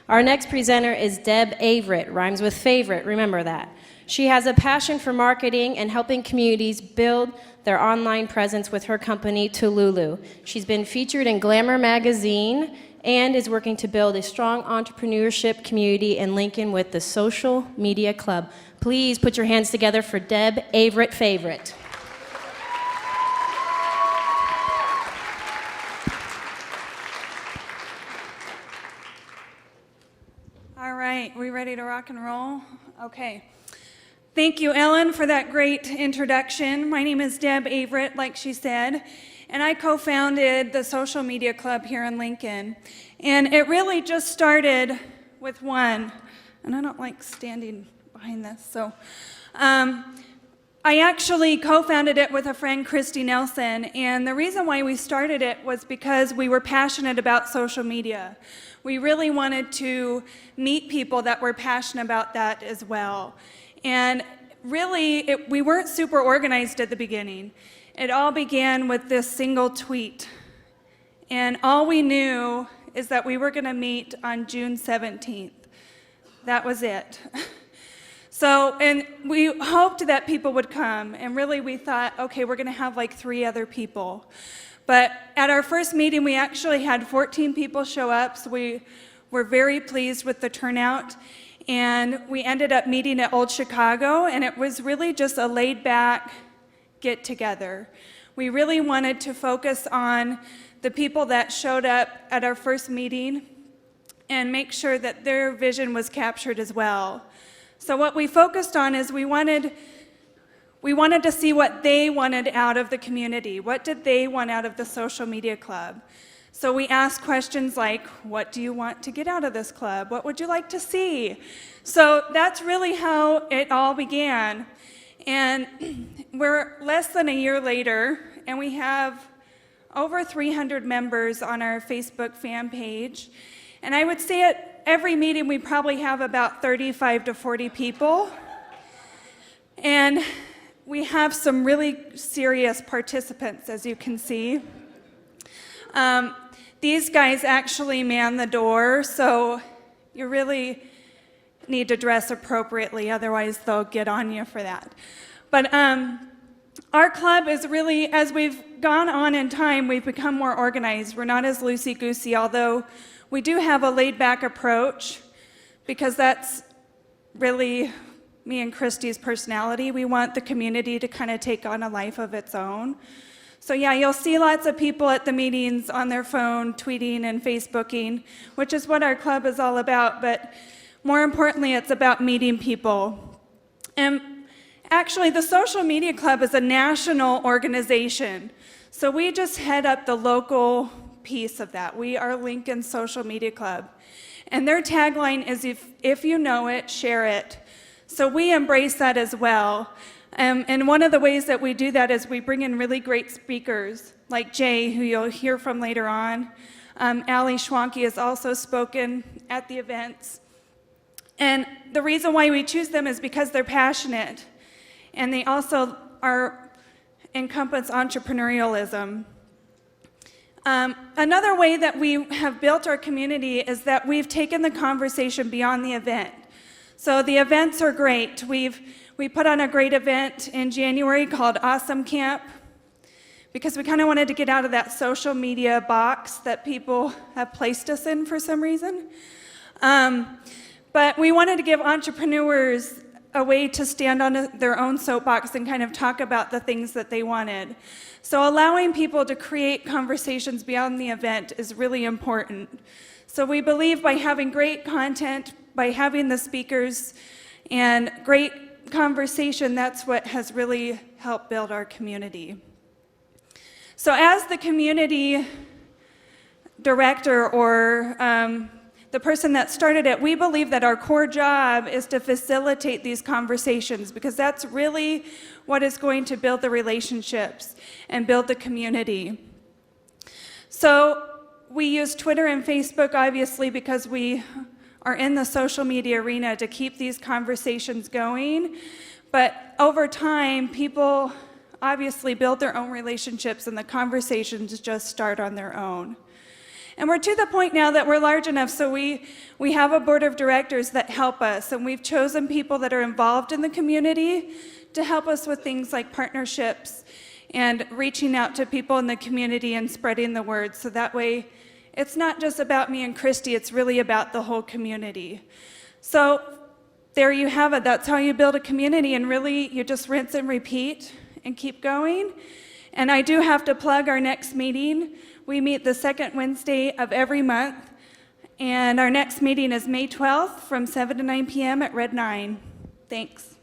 Our next presenter is Deb Averett, rhymes with favorite, remember that. She has a passion for marketing and helping communities build their online presence with her company, Tululu. She's been featured in Glamour magazine and is working to build a strong entrepreneurship community in Lincoln with the Social Media Club. Please put your hands together for Deb Averett Favorite. All right, we ready to rock and roll? Okay. Thank you, Ellen, for that great introduction. My name is Deb Averett, like she said, and I co-founded the Social Media Club here in Lincoln. And it really just started with one, and I don't like standing behind this, so I actually co-founded it with a friend, Christy Nelson, and the reason why we started it was because we were passionate about social media. We really wanted to meet people that were passionate about that as well. And really, we weren't super organized at the beginning. It all began with this single tweet. And all we knew is that we were going to meet on June 17th. That was it. So, and we hoped that people would come. And really, we thought, okay, we're going to have like 3 other people. But at our first meeting, we actually had 14 people show up. So we were very pleased with the turnout. And we ended up meeting at Old Chicago, and it was really just a laid-back get-together. We really wanted to focus on the people that showed up at our first meeting and make sure that their vision was captured as well. So what we focused on is we wanted to see what they wanted out of the community. What did they want out of the Social Media Club? So we asked questions like, what do you want to get out of this club? What would you like to see? So that's really how it all began. And we're less than a year later, and we have over 300 members on our Facebook fan page. And I would say at every meeting, we probably have about 35 to 40 people. And we have some really serious participants, as you can see. These guys actually man the door, so you really need to dress appropriately, otherwise they'll get on you for that. But our club is really, as we've gone on in time, we've become more organized. We're not as loosey-goosey, although we do have a laid-back approach, because that's really me and Christy's personality. We want the community to kind of take on a life of its own. So yeah, you'll see lots of people at the meetings on their phone, tweeting and Facebooking, which is what our club is all about, but more importantly, it's about meeting people. And actually, the Social Media Club is a national organization, so we just head up the local piece of that. We are Lincoln Social Media Club. And their tagline is, if you know it, share it. So we embrace that as well. And one of the ways that we do that is we bring in really great speakers, like Jay, who you'll hear from later on. Ali Schwanke has also spoken at the events. And the reason why we choose them is because they're passionate, and they also encompass entrepreneurialism. Another way that we have built our community is that we've taken the conversation beyond the event. So the events are great. We put on a great event in January called Awesome Camp, because we kind of wanted to get out of that social media box that people have placed us in for some reason. But we wanted to give entrepreneurs a way to stand on their own soapbox and kind of talk about the things that they wanted. So allowing people to create conversations beyond the event is really important. So we believe by having great content, by having the speakers and great conversation, that's what has really helped build our community. So as the community director or the person that started it, we believe that our core job is to facilitate these conversations, because that's really what is going to build the relationships and build the community. So we use Twitter and Facebook, obviously, because we are in the social media arena to keep these conversations going. But over time, people obviously build their own relationships, and the conversations just start on their own. And we're to the point now that we're large enough so we have a board of directors that help us, and we've chosen people that are involved in the community to help us with things like partnerships and reaching out to people in the community and spreading the word. So that way, it's not just about me and Christy, it's really about the whole community. So there you have it. That's how you build a community, and really you just rinse and repeat and keep going. And I do have to plug our next meeting. We meet the second Wednesday of every month, and our next meeting is May 12th from 7 to 9 p.m. at Red 9. Thanks.